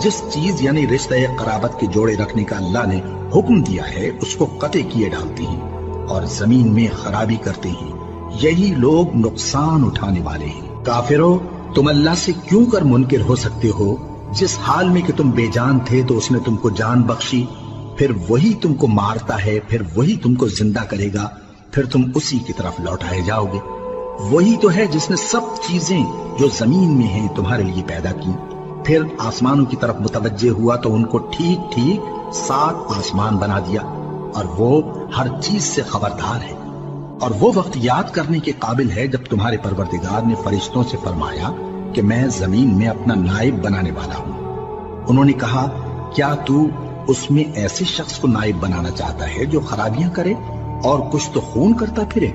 جس چیز یعنی رشتہ قرابت کے جوڑے رکھنے کا اللہ نے حکم دیا ہے اس کو قطع کیے ڈالتے ہیں اور زمین میں خرابی کرتے ہیں، یہی لوگ نقصان اٹھانے والے ہیں۔ کافرو، تم اللہ سے کیوں کر منکر ہو سکتے ہو؟ جس حال میں کہ تم بے جان تھے تو اس نے تم کو جان بخشی، پھر وہی تم کو مارتا ہے، پھر وہی تم کو زندہ کرے گا، پھر تم اسی کی طرف لوٹائے جاؤ گے۔ وہی تو ہے جس نے سب چیزیں جو زمین میں ہیں تمہارے لیے پیدا کی، پھر آسمانوں کی طرف متوجہ ہوا تو ان کو ٹھیک ٹھیک 7 آسمان بنا دیا، اور وہ ہر چیز سے خبردار ہے۔ اور وہ وقت یاد کرنے کے قابل ہے جب تمہارے پروردگار نے فرشتوں سے فرمایا کہ میں زمین میں اپنا نائب بنانے والا ہوں۔ انہوں نے کہا، کیا تو اس میں ایسے شخص کو نائب بنانا چاہتا ہے جو خرابیاں کرے اور کچھ تو خون کرتا پھرے؟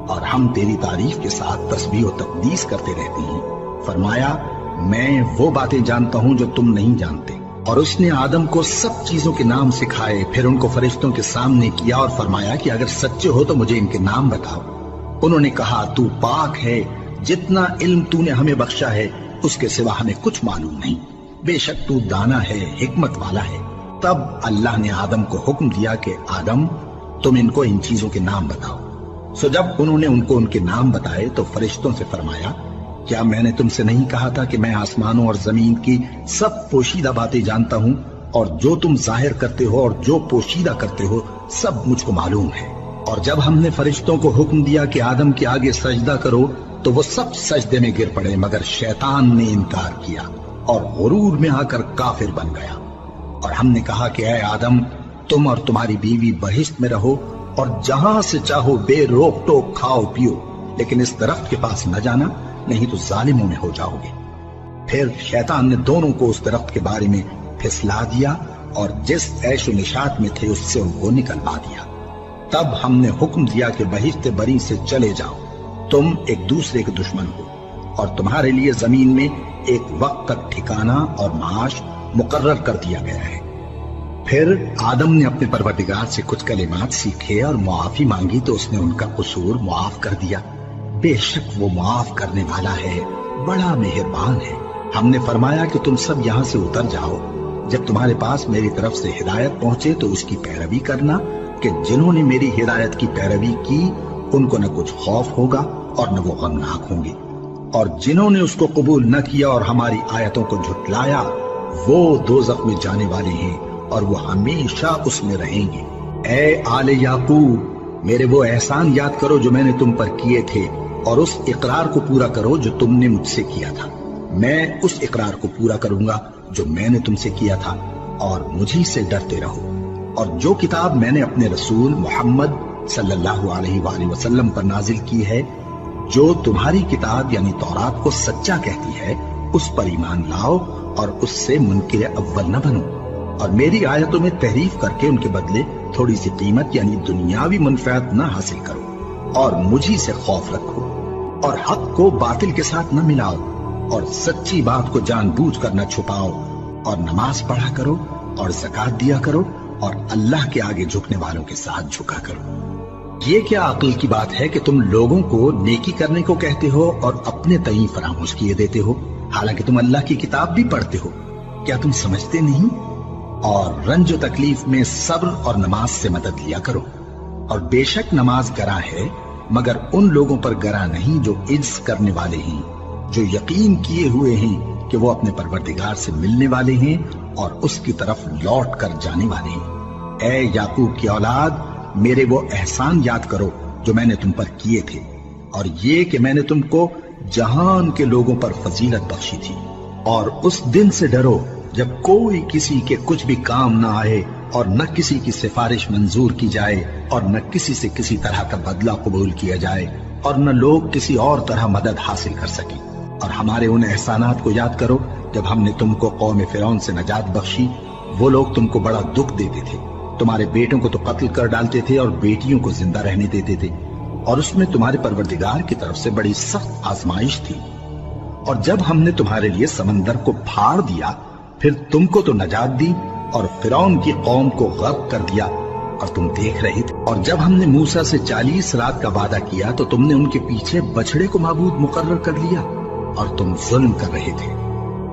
اور ہم تیری تعریف کے ساتھ تسبیح و تقدیس کرتے رہتے ہیں۔ فرمایا، میں وہ باتیں جانتا ہوں جو تم نہیں جانتے۔ اور اس نے آدم کو سب چیزوں کے نام سکھائے، پھر ان کو فرشتوں کے سامنے کیا اور فرمایا کہ اگر سچے ہو تو مجھے ان کے نام بتاؤ۔ انہوں نے کہا، تو پاک ہے، جتنا علم تو نے ہمیں بخشا ہے اس کے سوا ہمیں کچھ معلوم نہیں، بے شک تو دانا ہے، حکمت والا ہے۔ تب اللہ نے آدم کو حکم دیا کہ آدم، تم ان کو ان چیزوں کے نام بتاؤ۔ سو جب انہوں نے ان کو ان کے نام بتائے تو فرشتوں سے فرمایا، کیا میں نے تم سے نہیں کہا تھا کہ میں آسمانوں اور زمین کی سب پوشیدہ باتیں جانتا ہوں، اور جو تم ظاہر کرتے ہو اور جو پوشیدہ کرتے ہو سب مجھ کو معلوم ہے۔ اور جب ہم نے فرشتوں کو حکم دیا کہ آدم کے آگے سجدہ کرو تو وہ سب سجدے میں گر پڑے، مگر شیطان نے انکار کیا اور غرور میں آ کر کافر بن گیا۔ اور ہم نے کہا کہ اے آدم، تم اور تمہاری بیوی بہشت میں رہو اور جہاں سے چاہو بے روک ٹوک کھاؤ پیو، لیکن اس درخت کے پاس نہ جانا، نہیں تو ظالموں میں ہو جاؤ گے۔ پھر شیطان نے دونوں کو اس درخت کے بارے میں پھسلا دیا اور جس عیش و نشاط میں تھے اس سے ان کو نکلوا دیا۔ تب ہم نے حکم دیا کہ بہشت بری سے چلے جاؤ، تم ایک دوسرے کے دشمن ہو، اور تمہارے لیے زمین میں ایک وقت تک ٹھکانہ اور معاش مقرر کر دیا گیا ہے۔ پھر آدم نے اپنے پروردگار سے کچھ کلمات سیکھے اور معافی مانگی تو اس نے ان کا قصور معاف کر دیا۔ بے شک وہ معاف کرنے والا ہے، بڑا مہربان ہے۔ ہم نے فرمایا کہ تم سب یہاں سے اتر جاؤ، جب تمہارے پاس میری طرف سے ہدایت پہنچے تو اس کی پیروی کرنا، کہ جنہوں نے میری ہدایت کی پیروی کی ان کو نہ کچھ خوف ہوگا اور نہ وہ غمناک ہوں گے، اور جنہوں نے اس کو قبول نہ کیا اور ہماری آیتوں کو جھٹلایا وہ دوزخ میں جانے والے ہیں اور وہ ہمیشہ اس میں رہیں گے۔ اے آل یعقوب، میرے وہ احسان یاد کرو جو میں نے تم پر کیے تھے، اور اس اقرار کو پورا کرو جو تم نے مجھ سے کیا تھا۔ میں اس اقرار کو پورا کروں گا جو میں نے تم سے کیا تھا، اور مجھی سے ڈرتے رہو۔ اور جو کتاب میں نے اپنے رسول محمد صلی اللہ علیہ وآلہ وسلم پر نازل کی ہے، جو تمہاری کتاب یعنی تورات کو سچا کہتی ہے، اس پر ایمان لاؤ اور اس سے منکر اول نہ بنو، اور میری آیتوں میں تحریف کر کے ان کے بدلے تھوڑی سی قیمت یعنی دنیاوی منفعت نہ حاصل کرو، اور مجھی سے خوف رکھو، اور حق کو باطل کے ساتھ نہ ملاؤ، اور سچی بات کو جان بوجھ کر نہ چھپاؤ، اور نماز پڑھا کرو اور زکوٰۃ دیا کرو، اور اللہ کے آگے جھکنے والوں کے ساتھ جھکا کرو۔ یہ کیا عقل کی بات ہے کہ تم لوگوں کو نیکی کرنے کو کہتے ہو اور اپنے تئیں فراموش کیے دیتے ہو، حالانکہ تم اللہ کی کتاب بھی پڑھتے ہو؟ کیا تم سمجھتے نہیں؟ اور رنج و تکلیف میں صبر اور نماز سے مدد لیا کرو، اور بے شک نماز گراں ہے، مگر ان لوگوں پر گراں نہیں جو عجز کرنے والے ہیں، جو یقین کیے ہوئے ہیں کہ وہ اپنے پروردگار سے ملنے والے ہیں اور اس کی طرف لوٹ کر جانے والے ہیں۔ اے یعقوب کی اولاد، میرے وہ احسان یاد کرو جو میں نے تم پر کیے تھے، اور یہ کہ میں نے تم کو جہان کے لوگوں پر فضیلت بخشی تھی۔ اور اس دن سے ڈرو جب کوئی کسی کے کچھ بھی کام نہ آئے، اور نہ کسی کی سفارش منظور کی جائے، اور نہ کسی سے کسی طرح کا بدلہ قبول کیا جائے، اور نہ لوگ کسی اور طرح مدد حاصل کر سکیں۔ اور ہمارے ان احسانات کو یاد کرو جب ہم نے تم کو قوم فرعون سے نجات بخشی۔ وہ لوگ تم کو بڑا دکھ دیتے تھے، تمہارے بیٹوں کو تو قتل کر ڈالتے تھے اور بیٹیوں کو زندہ رہنے دیتے تھے، اور اس میں تمہارے پروردگار کی طرف سے بڑی سخت آزمائش تھی۔ اور جب ہم نے تمہارے لیے سمندر کو پھاڑ دیا، پھر تم کو تو نجات دی اور فرعون کی قوم کو غرق کر دیا، اور تم دیکھ رہے تھے۔ اور جب ہم نے موسیٰ سے 40 رات کا وعدہ کیا تو تم نے ان کے پیچھے بچڑے کو معبود مقرر کر لیا، اور تم ظلم کر رہے تھے۔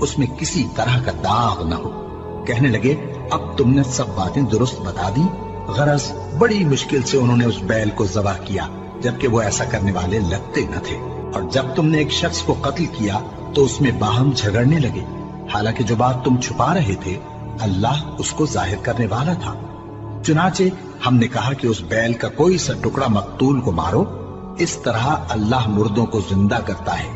اس میں کسی طرح کا داغ نہ ہو۔ کہنے لگے اب تم نے سب باتیں درست بتا دی۔ غرض بڑی مشکل سے انہوں نے اس بیل کو ذبح کیا، جبکہ وہ ایسا کرنے والے لگتے نہ تھے۔ اور جب تم نے ایک شخص کو قتل کیا تو اس میں باہم جھگڑنے لگے، حالانکہ جو بات تم چھپا رہے تھے اللہ اس کو ظاہر کرنے والا تھا۔ چنانچہ ہم نے کہا کہ اس بیل کا کوئی سا ٹکڑا مقتول کو مارو، اس طرح اللہ مردوں کو زندہ کرتا ہے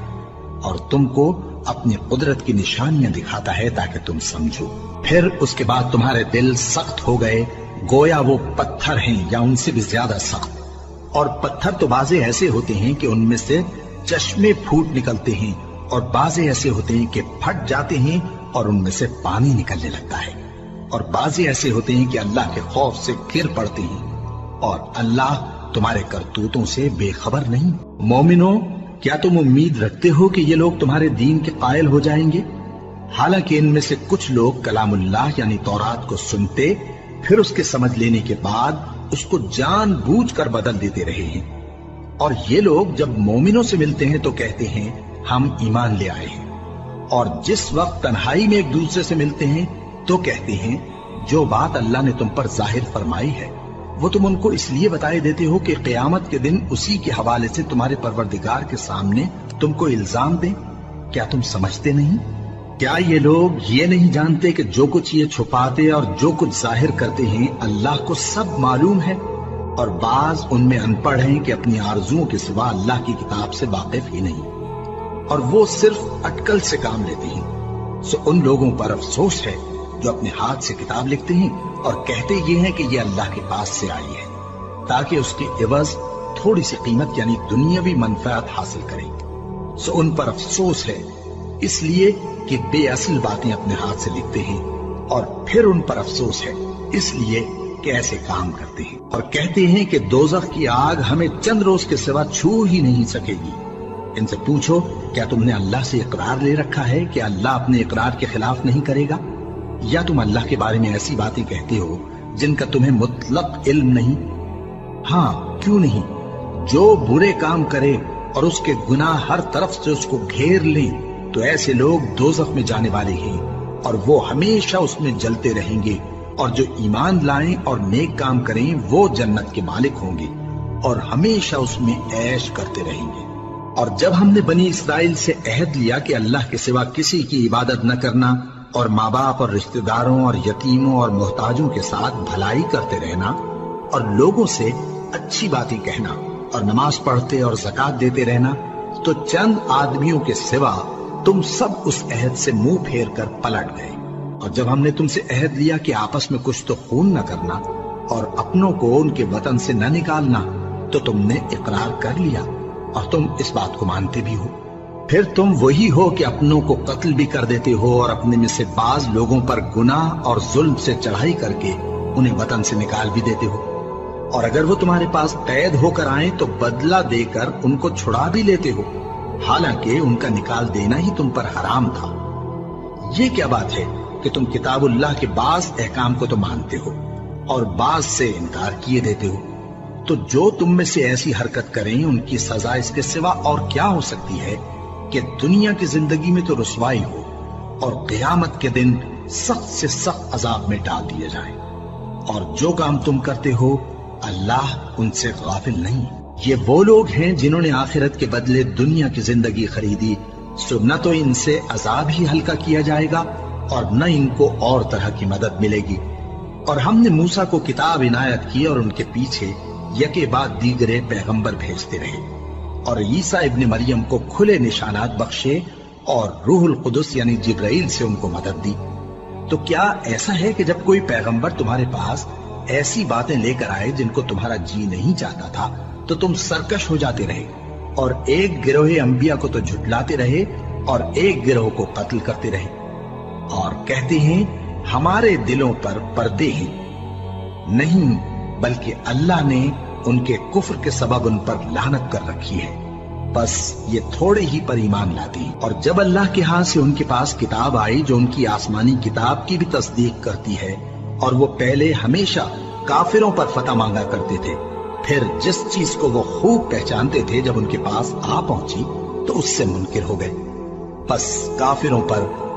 اور تم کو اپنی قدرت کی نشانیاں دکھاتا ہے تاکہ تم سمجھو۔ پھر اس کے بعد تمہارے دل سخت ہو گئے، گویا وہ پتھر ہیں یا ان سے بھی زیادہ سخت۔ اور پتھر تو بعضے ایسے ہوتے ہیں کہ ان میں سے چشمے پھوٹ نکلتے ہیں، اور بعضے ایسے ہوتے ہیں کہ پھٹ جاتے ہیں اور ان میں سے پانی نکلنے لگتا ہے، اور بعضے ایسے ہوتے ہیں کہ اللہ کے خوف سے گر پڑتے ہیں، اور اللہ تمہارے کرتوتوں سے بے خبر نہیں۔ مومنو، کیا تم امید رکھتے ہو کہ یہ لوگ تمہارے دین کے قائل ہو جائیں گے؟ حالانکہ ان میں سے کچھ لوگ کلام اللہ یعنی تورات کو سنتے، پھر اس کے سمجھ لینے کے بعد اس کو جان بوجھ کر بدل دیتے رہے ہیں، اور یہ لوگ جب مومنوں سے ملتے ہیں تو کہتے ہیں ہم ایمان لے آئے ہیں، اور جس وقت تنہائی میں ایک دوسرے سے ملتے ہیں تو کہتے ہیں جو بات اللہ نے تم پر ظاہر فرمائی ہے وہ تم ان کو اس لیے بتائے دیتے ہو کہ قیامت کے دن اسی کے حوالے سے تمہارے پروردگار کے سامنے تم کو الزام دیں۔ کیا تم سمجھتے نہیں؟ کیا یہ لوگ یہ نہیں جانتے کہ جو کچھ یہ چھپاتے اور جو کچھ ظاہر کرتے ہیں اللہ کو سب معلوم ہے؟ اور بعض ان میں ان پڑھ ہیں کہ اپنی آرزوؤں کے سوا اللہ کی کتاب سے واقف ہی نہیں، اور وہ صرف اٹکل سے کام لیتے ہیں۔ سو ان لوگوں پر افسوس ہے جو اپنے ہاتھ سے کتاب لکھتے ہیں اور کہتے یہ ہیں کہ یہ اللہ کے پاس سے آئی ہے، تاکہ اس کے عوض تھوڑی سی قیمت یعنی دنیاوی منفعت حاصل کریں۔ سو ان پر افسوس ہے اس لیے کہ بے اصل باتیں اپنے ہاتھ سے لکھتے ہیں، اور پھر ان پر افسوس ہے اس لیے کہ ایسے کام کرتے ہیں، اور کہتے ہیں کہ دوزخ کی آگ ہمیں چند روز کے سوا چھو ہی نہیں سکے گی۔ ان سے پوچھو کیا تم نے اللہ سے اقرار لے رکھا ہے کہ اللہ اپنے اقرار کے خلاف نہیں کرے گا؟ یا تم اللہ کے بارے میں ایسی باتیں کہتے ہو جن کا تمہیں مطلق علم نہیں؟ ہاں کیوں نہیں، جو برے کام کرے اور اس کے گناہ ہر طرف سے اس کو گھیر لیں تو ایسے لوگ دوزخ میں جانے والے ہیں، اور وہ ہمیشہ اس میں جلتے رہیں گے، اور جو ایمان لائیں اور نیک کام کریں وہ جنت کے مالک ہوں گے اور ہمیشہ اس میں عیش کرتے رہیں گے۔ اور جب ہم نے بنی اسرائیل سے عہد لیا کہ اللہ کے سوا کسی کی عبادت نہ کرنا، اور ماں باپ اور رشتہ داروں اور یتیموں اور محتاجوں کے ساتھ بھلائی کرتے رہنا، اور لوگوں سے اچھی باتیں کہنا، اور نماز پڑھتے اور زکوٰۃ دیتے رہنا، تو چند آدمیوں کے سوا تم سب اس عہد سے منہ پھیر کر پلٹ گئے۔ اور جب ہم نے تم سے عہد لیا کہ آپس میں کچھ تو خون نہ کرنا اور اپنوں کو ان کے وطن سے نہ نکالنا، تو تم نے اقرار کر لیا اور تم اس بات کو مانتے بھی ہو۔ پھر تم وہی ہو کہ اپنوں کو قتل بھی کر دیتے ہو، اور اپنے میں سے بعض لوگوں پر گناہ اور ظلم سے چڑھائی کر کے انہیں وطن سے نکال بھی دیتے ہو، اور اگر وہ تمہارے پاس قید ہو کر آئیں تو بدلہ دے کر ان کو چھڑا بھی لیتے ہو، حالانکہ ان کا نکال دینا ہی تم پر حرام تھا۔ یہ کیا بات ہے کہ تم کتاب اللہ کے بعض احکام کو تو مانتے ہو اور بعض سے انکار کیے دیتے ہو؟ تو جو تم میں سے ایسی حرکت کریں ان کی سزا اس کے سوا اور کیا ہو سکتی ہے کہ دنیا کی زندگی میں تو رسوائی ہو اور قیامت کے دن سخت سے سخت عذاب میں ڈال دیے جائیں۔ اور جو کام تم کرتے ہو اللہ ان سے غافل نہیں۔ یہ وہ لوگ ہیں جنہوں نے آخرت کے بدلے دنیا کی زندگی خریدی، سو نہ تو ان سے عذاب ہی ہلکا کیا جائے گا اور نہ ان کو اور طرح کی مدد ملے گی۔ اور ہم نے موسیٰ کو کتاب عنایت کی اور ان کے پیچھے یکے بعد دیگرے پیغمبر بھیجتے رہے، اور عیسیٰ ابن مریم کو کھلے نشانات بخشے اور روح القدس یعنی جبرائیل سے ان کو مدد دی۔ تو کیا ایسا ہے کہ جب کوئی پیغمبر تمہارے پاس ایسی باتیں لے کر آئے جن کو تمہارا جی نہیں چاہتا تھا تو تم سرکش ہو جاتے رہے، اور ایک گروہ انبیاء کو تو جھٹلاتے رہے اور ایک گروہ کو قتل کرتے رہے، اور کہتے ہیں ہمارے دلوں پر پردے ہیں؟ نہیں، بلکہ اللہ نے ان کے کفر کے سبب ان پر لعنت کر رکھی ہے، بس یہ تھوڑے ہی پر ایمان لاتے ہیں۔ اور جب اللہ کے ہاں سے ان کے پاس کتاب آئی جو ان کی آسمانی کتاب کی بھی تصدیق کرتی ہے، اور وہ پہلے ہمیشہ کافروں پر فتح مانگا کرتے تھے، پھر جس چیز کو وہ خوب پہچانتے تھے جب ان کے پاس آ پہنچی تو اس سے منکر ہو گئے، بس کافروں پر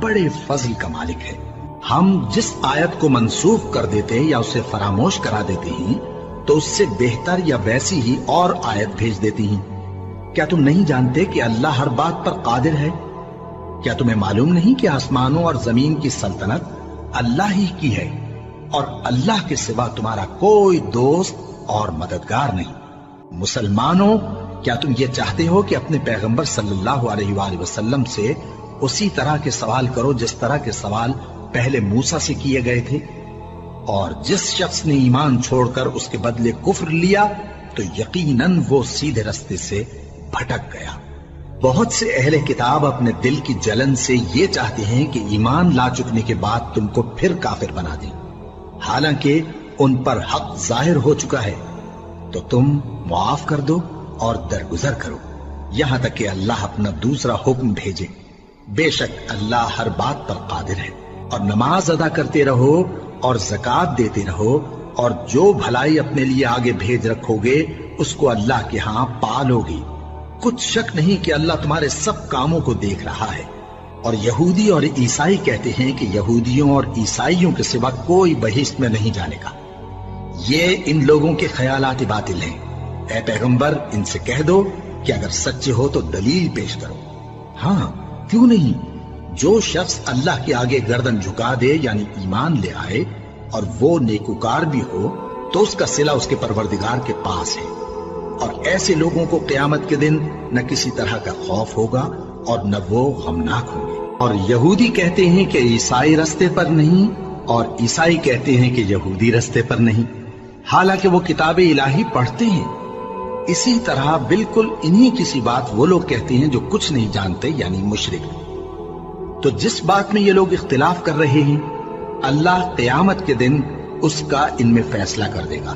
بڑے فضل کا مالک ہے۔ ہم جس آیت کو منسوخ کر دیتے یا اسے فراموش کرا دیتے ہیں تو اس سے بہتر یا ویسی ہی اور آیت بھیج دیتی ہیں۔ کیا تم نہیں جانتے کہ اللہ ہر بات پر قادر ہے؟ کیا تمہیں معلوم نہیں کہ آسمانوں اور زمین کی سلطنت اللہ ہی کی ہے اور اللہ کے سوا تمہارا کوئی دوست اور مددگار نہیں؟ مسلمانوں، کیا تم یہ چاہتے ہو کہ اپنے پیغمبر صلی اللہ علیہ وآلہ وسلم سے اسی طرح کے سوال کرو جس طرح کے سوال پہلے موسیٰ سے کیے گئے تھے؟ اور جس شخص نے ایمان چھوڑ کر اس کے بدلے کفر لیا تو یقیناً وہ سیدھے رستے سے بھٹک گیا۔ بہت سے اہل کتاب اپنے دل کی جلن سے یہ چاہتے ہیں کہ ایمان لا چکنے کے بعد تم کو پھر کافر بنا دیں، حالانکہ ان پر حق ظاہر ہو چکا ہے۔ تو تم معاف کر دو اور درگزر کرو یہاں تک کہ اللہ اپنا دوسرا حکم بھیجے۔ بے شک اللہ ہر بات پر قادر ہے۔ اور نماز ادا کرتے رہو اور زکوٰۃ دیتے رہو، اور جو بھلائی اپنے لیے آگے بھیج رکھو گے اس کو اللہ کے ہاں پالو گے۔ کچھ شک نہیں کہ اللہ تمہارے سب کاموں کو دیکھ رہا ہے۔ اور یہودی اور عیسائی کہتے ہیں کہ یہودیوں اور عیسائیوں کے سوا کوئی بہشت میں نہیں جانے کا۔ یہ ان لوگوں کے خیالات باطل ہیں۔ اے پیغمبر، ان سے کہہ دو کہ اگر سچے ہو تو دلیل پیش کرو۔ ہاں، کیوں نہیں؟ جو شخص اللہ کے آگے گردن جھکا دے یعنی ایمان لے آئے اور وہ نیکوکار بھی ہو تو اس کا صلہ اس کے پروردگار کے پاس ہے۔ اور ایسے لوگوں کو قیامت کے دن نہ کسی طرح کا خوف ہوگا اور نہ وہ غمناک ہوں گے۔ اور یہودی کہتے ہیں کہ عیسائی رستے پر نہیں، اور عیسائی کہتے ہیں کہ یہودی رستے پر نہیں، حالانکہ وہ کتاب الہی پڑھتے ہیں۔ اسی طرح بالکل انہی کسی بات وہ لوگ کہتے ہیں جو کچھ نہیں جانتے یعنی مشرک۔ تو جس بات میں یہ لوگ اختلاف کر رہے ہیں اللہ قیامت کے دن اس کا ان میں فیصلہ کر دے گا۔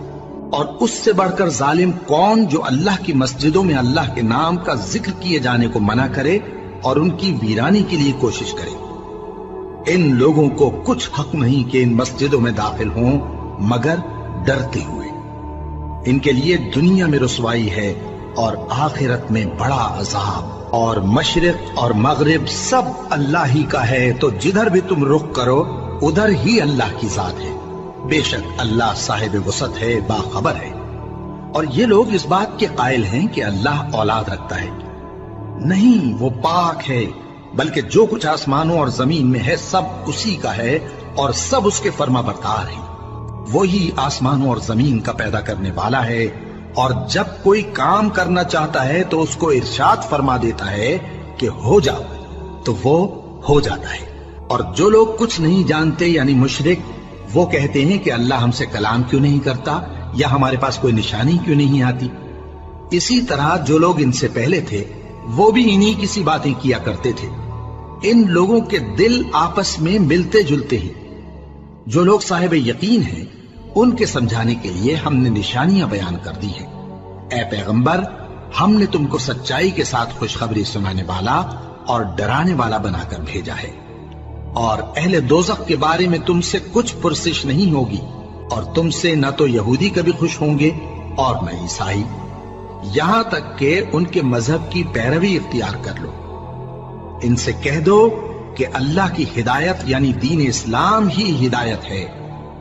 اور اس سے بڑھ کر ظالم کون جو اللہ کی مسجدوں میں اللہ کے نام کا ذکر کیے جانے کو منع کرے اور ان کی ویرانی کے لیے کوشش کرے۔ ان لوگوں کو کچھ حق نہیں کہ ان مسجدوں میں داخل ہوں مگر ڈرتے ہوئے۔ ان کے لیے دنیا میں رسوائی ہے اور آخرت میں بڑا عذاب۔ اور مشرق اور مغرب سب اللہ ہی کا ہے، تو جدھر بھی تم رخ کرو ادھر ہی اللہ کی ذات ہے۔ بے شک اللہ صاحب وسعت ہے، باخبر ہے۔ اور یہ لوگ اس بات کے قائل ہیں کہ اللہ اولاد رکھتا ہے۔ نہیں، وہ پاک ہے، بلکہ جو کچھ آسمانوں اور زمین میں ہے سب اسی کا ہے اور سب اس کے فرما بردار ہیں۔ وہی آسمانوں اور زمین کا پیدا کرنے والا ہے، اور جب کوئی کام کرنا چاہتا ہے تو اس کو ارشاد فرما دیتا ہے کہ ہو جاؤ، تو وہ ہو جاتا ہے۔ اور جو لوگ کچھ نہیں جانتے یعنی مشرک، وہ کہتے ہیں کہ اللہ ہم سے کلام کیوں نہیں کرتا یا ہمارے پاس کوئی نشانی کیوں نہیں آتی۔ اسی طرح جو لوگ ان سے پہلے تھے وہ بھی انہی کسی باتیں کیا کرتے تھے۔ ان لوگوں کے دل آپس میں ملتے جلتے ہیں۔ جو لوگ صاحب یقین ہیں ان کے سمجھانے کے لیے ہم نے نشانیاں بیان کر دی ہیں۔ اے پیغمبر، ہم نے تم کو سچائی کے ساتھ خوشخبری سنانے والا اور ڈرانے والا بنا کر بھیجا ہے۔ اور اہل دوزخ کے بارے میں تم سے کچھ پرسش نہیں ہوگی، اور تم سے نہ تو یہودی کبھی خوش ہوں گے اور نہ عیسائی، یہاں تک کہ ان کے مذہب کی پیروی اختیار کر لو۔ ان سے کہہ دو کہ اللہ کی ہدایت یعنی دین اسلام ہی ہدایت ہے۔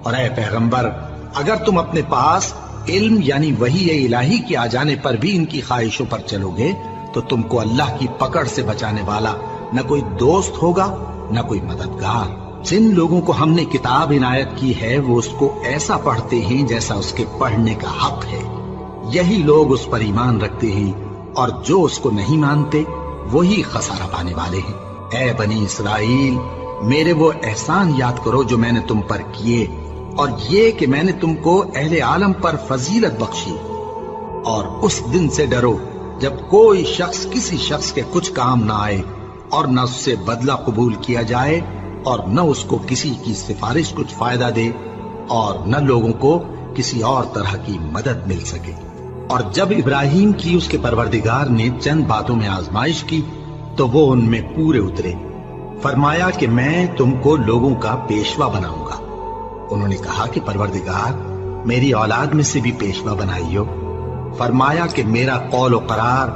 اور اے پیغمبر، اگر تم اپنے پاس علم یعنی وحی الہی کے آ جانے پر بھی ان کی خواہشوں پر چلو گے تو تم کو اللہ کی پکڑ سے بچانے والا نہ کوئی دوست ہوگا نہ کوئی مددگار۔ جن لوگوں کو ہم نے کتاب عنایت کی ہے وہ اس کو ایسا پڑھتے ہیں جیسا اس کے پڑھنے کا حق ہے، یہی لوگ اس پر ایمان رکھتے ہیں، اور جو اس کو نہیں مانتے وہی خسارہ پانے والے ہیں۔ اے بنی اسرائیل، میرے وہ احسان یاد کرو جو میں نے تم پر کیے، اور یہ کہ میں نے تم کو اہل عالم پر فضیلت بخشی۔ اور اس دن سے ڈرو جب کوئی شخص کسی شخص کے کچھ کام نہ آئے اور نہ اس سے بدلہ قبول کیا جائے اور نہ اس کو کسی کی سفارش کچھ فائدہ دے اور نہ لوگوں کو کسی اور طرح کی مدد مل سکے۔ اور جب ابراہیم کی اس کے پروردگار نے چند باتوں میں آزمائش کی تو وہ ان میں پورے اترے۔ فرمایا کہ میں تم کو لوگوں کا پیشوا بناؤں گا۔ انہوں نے کہا کہ پروردگار، میری اولاد میں سے بھی پیشوا بنائیو۔ فرمایا کہ میرا قول و قرار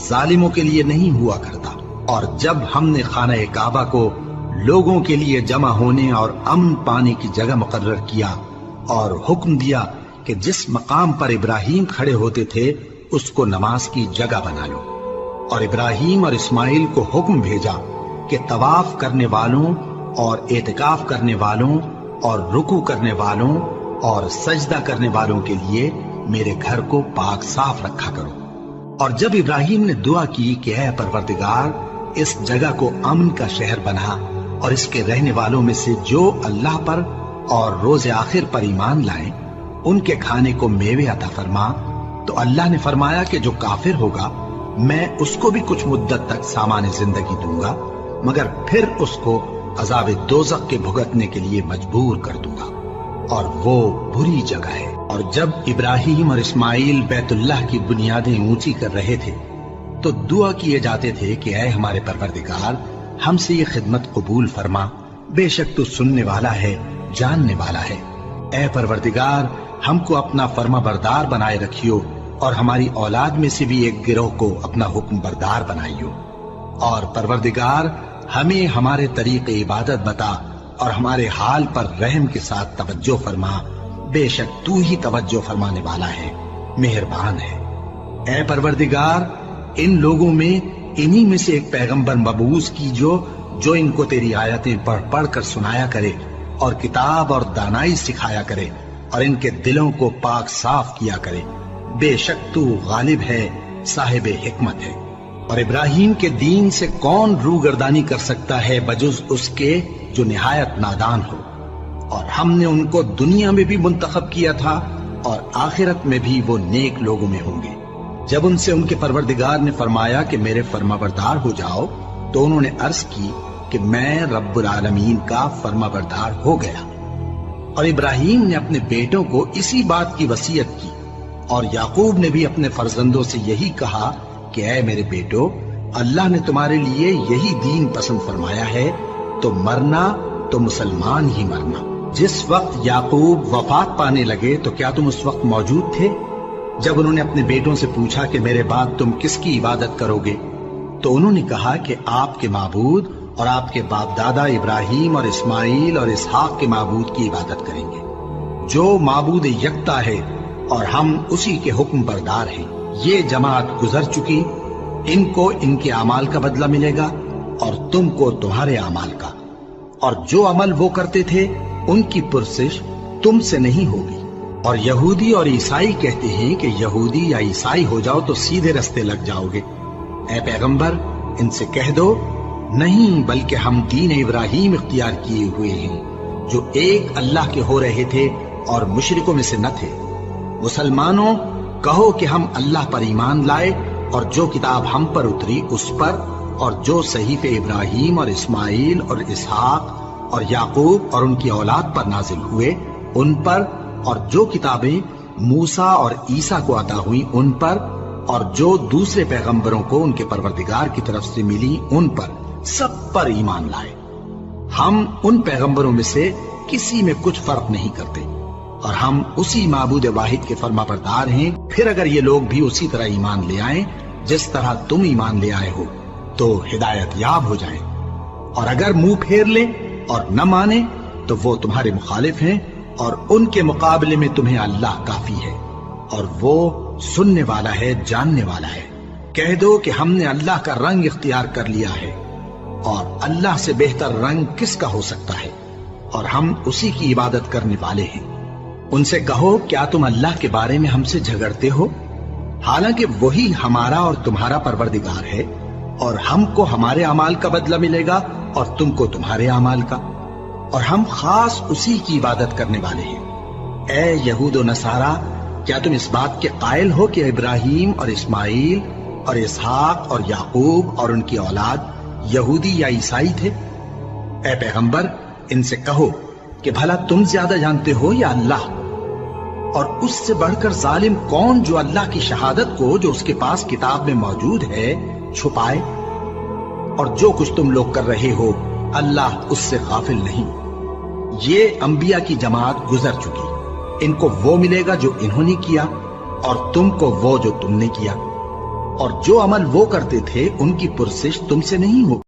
ظالموں کے لیے نہیں ہوا کرتا۔ اور جب ہم نے خانہ کعبہ کو لوگوں کے لیے جمع ہونے اور امن پانے کی جگہ مقرر کیا اور حکم دیا کہ جس مقام پر ابراہیم کھڑے ہوتے تھے اس کو نماز کی جگہ بنا لو۔ اور ابراہیم اور اسماعیل کو حکم بھیجا کہ طواف کرنے والوں اور اعتکاف کرنے والوں اور رکوع کرنے والوں اور سجدہ کرنے والوں کے لیے میرے گھر کو پاک صاف رکھا کرو۔ اور جب ابراہیم نے دعا کی کہ اے پروردگار اس جگہ کو امن کا شہر بنا اور اس کے رہنے والوں میں سے جو اللہ پر اور روز آخر پر ایمان لائیں ان کے کھانے کو میوے عطا فرما، تو اللہ نے فرمایا کہ جو کافر ہوگا میں اس کو بھی کچھ مدت تک سامان زندگی دوں گا، مگر پھر اس کو عذاب دوزخ کے بھگتنے کے لیے مجبور کر دوں گا، اور وہ بری جگہ ہے۔ اور جب ابراہیم اور اسماعیل بیت اللہ کی بنیادیں اونچی کر رہے تھے تو دعا کیے جاتے تھے کہ اے ہمارے پروردگار ہم سے یہ خدمت قبول فرما، بے شک تو سننے والا ہے، جاننے والا ہے۔ اے پروردگار ہم کو اپنا فرما بردار بنائے رکھیو اور ہماری اولاد میں سے بھی ایک گروہ کو اپنا حکم بردار بنائیو، اور پروردگار ہمیں ہمارے طریق عبادت بتا اور ہمارے حال پر رحم کے ساتھ توجہ فرما، بے شک تو ہی توجہ فرمانے والا ہے، مہربان ہے۔ اے پروردگار ان لوگوں میں انہی میں سے ایک پیغمبر مبعوث جو ان کو تیری آیتیں پڑھ پڑھ کر سنایا کرے اور کتاب اور دانائی سکھایا کرے اور ان کے دلوں کو پاک صاف کیا کرے، بے شک تو غالب ہے، صاحب حکمت ہے۔ اور ابراہیم کے دین سے کون روگردانی کر سکتا ہے بجز اس کے جو نہایت نادان ہو، اور ہم نے ان کو دنیا میں بھی منتخب کیا تھا اور آخرت میں بھی وہ نیک لوگوں میں ہوں گے۔ جب ان سے ان کے پروردگار نے فرمایا کہ میرے فرما بردار ہو جاؤ تو انہوں نے عرض کی کہ میں رب العالمین کا فرما بردار ہو گیا۔ اور ابراہیم نے اپنے بیٹوں کو اسی بات کی وصیت کی، اور یعقوب نے بھی اپنے فرزندوں سے یہی کہا کہ اے میرے بیٹو، اللہ نے تمہارے لیے یہی دین پسند فرمایا ہے، تو مرنا تو مسلمان ہی مرنا۔ جس وقت یعقوب وفات پانے لگے تو کیا تم اس وقت موجود تھے جب انہوں نے اپنے بیٹوں سے پوچھا کہ میرے بعد تم کس کی عبادت کرو گے؟ تو انہوں نے کہا کہ آپ کے معبود اور آپ کے باپ دادا ابراہیم اور اسماعیل اور اسحاق کے معبود کی عبادت کریں گے، جو معبود یکتا ہے اور ہم اسی کے حکم بردار ہیں۔ یہ جماعت گزر چکی، ان کو ان کے اعمال کا بدلہ ملے گا اور تم کو تمہارے اعمال کا، اور جو عمل وہ کرتے تھے ان کی پرسش تم سے نہیں ہوگی۔ اور یہودی اور عیسائی کہتے ہیں کہ یہودی یا عیسائی ہو جاؤ تو سیدھے رستے لگ جاؤ گے۔ اے پیغمبر ان سے کہہ دو نہیں، بلکہ ہم دین ابراہیم اختیار کیے ہوئے ہیں جو ایک اللہ کے ہو رہے تھے اور مشرکوں میں سے نہ تھے۔ مسلمانوں کہو کہ ہم اللہ پر ایمان لائے اور جو کتاب ہم پر اتری اس پر، اور جو صحیفے ابراہیم اور اسماعیل اور اسحاق اور یعقوب اور ان کی اولاد پر نازل ہوئے ان پر، اور جو کتابیں موسیٰ اور عیسیٰ کو عطا ہوئیں ان پر، اور جو دوسرے پیغمبروں کو ان کے پروردگار کی طرف سے ملی ان پر، سب پر ایمان لائے۔ ہم ان پیغمبروں میں سے کسی میں کچھ فرق نہیں کرتے، اور ہم اسی معبود واحد کے فرما بردار ہیں۔ پھر اگر یہ لوگ بھی اسی طرح ایمان لے آئیں جس طرح تم ایمان لے آئے ہو تو ہدایت یاب ہو جائیں، اور اگر منہ پھیر لیں اور نہ مانے تو وہ تمہارے مخالف ہیں، اور ان کے مقابلے میں تمہیں اللہ کافی ہے، اور وہ سننے والا ہے، جاننے والا ہے۔ کہہ دو کہ ہم نے اللہ کا رنگ اختیار کر لیا ہے، اور اللہ سے بہتر رنگ کس کا ہو سکتا ہے، اور ہم اسی کی عبادت کرنے والے ہیں۔ ان سے کہو کیا تم اللہ کے بارے میں ہم سے جھگڑتے ہو، حالانکہ وہی ہمارا اور تمہارا پروردگار ہے، اور ہم کو ہمارے اعمال کا بدلہ ملے گا اور تم کو تمہارے اعمال کا، اور ہم خاص اسی کی عبادت کرنے والے ہیں۔ اے یہود و نصارا، کیا تم اس بات کے قائل ہو کہ ابراہیم اور اسماعیل اور اسحاق اور یعقوب اور ان کی اولاد یہودی یا عیسائی تھے؟ اے پیغمبر ان سے کہو کہ بھلا تم زیادہ جانتے ہو یا اللہ؟ اور اس سے بڑھ کر ظالم کون جو اللہ کی شہادت کو جو اس کے پاس کتاب میں موجود ہے چھپائے؟ اور جو کچھ تم لوگ کر رہے ہو اللہ اس سے غافل نہیں۔ یہ انبیاء کی جماعت گزر چکی، ان کو وہ ملے گا جو انہوں نے کیا، اور تم کو وہ جو تم نے کیا، اور جو عمل وہ کرتے تھے ان کی پرسش تم سے نہیں ہو۔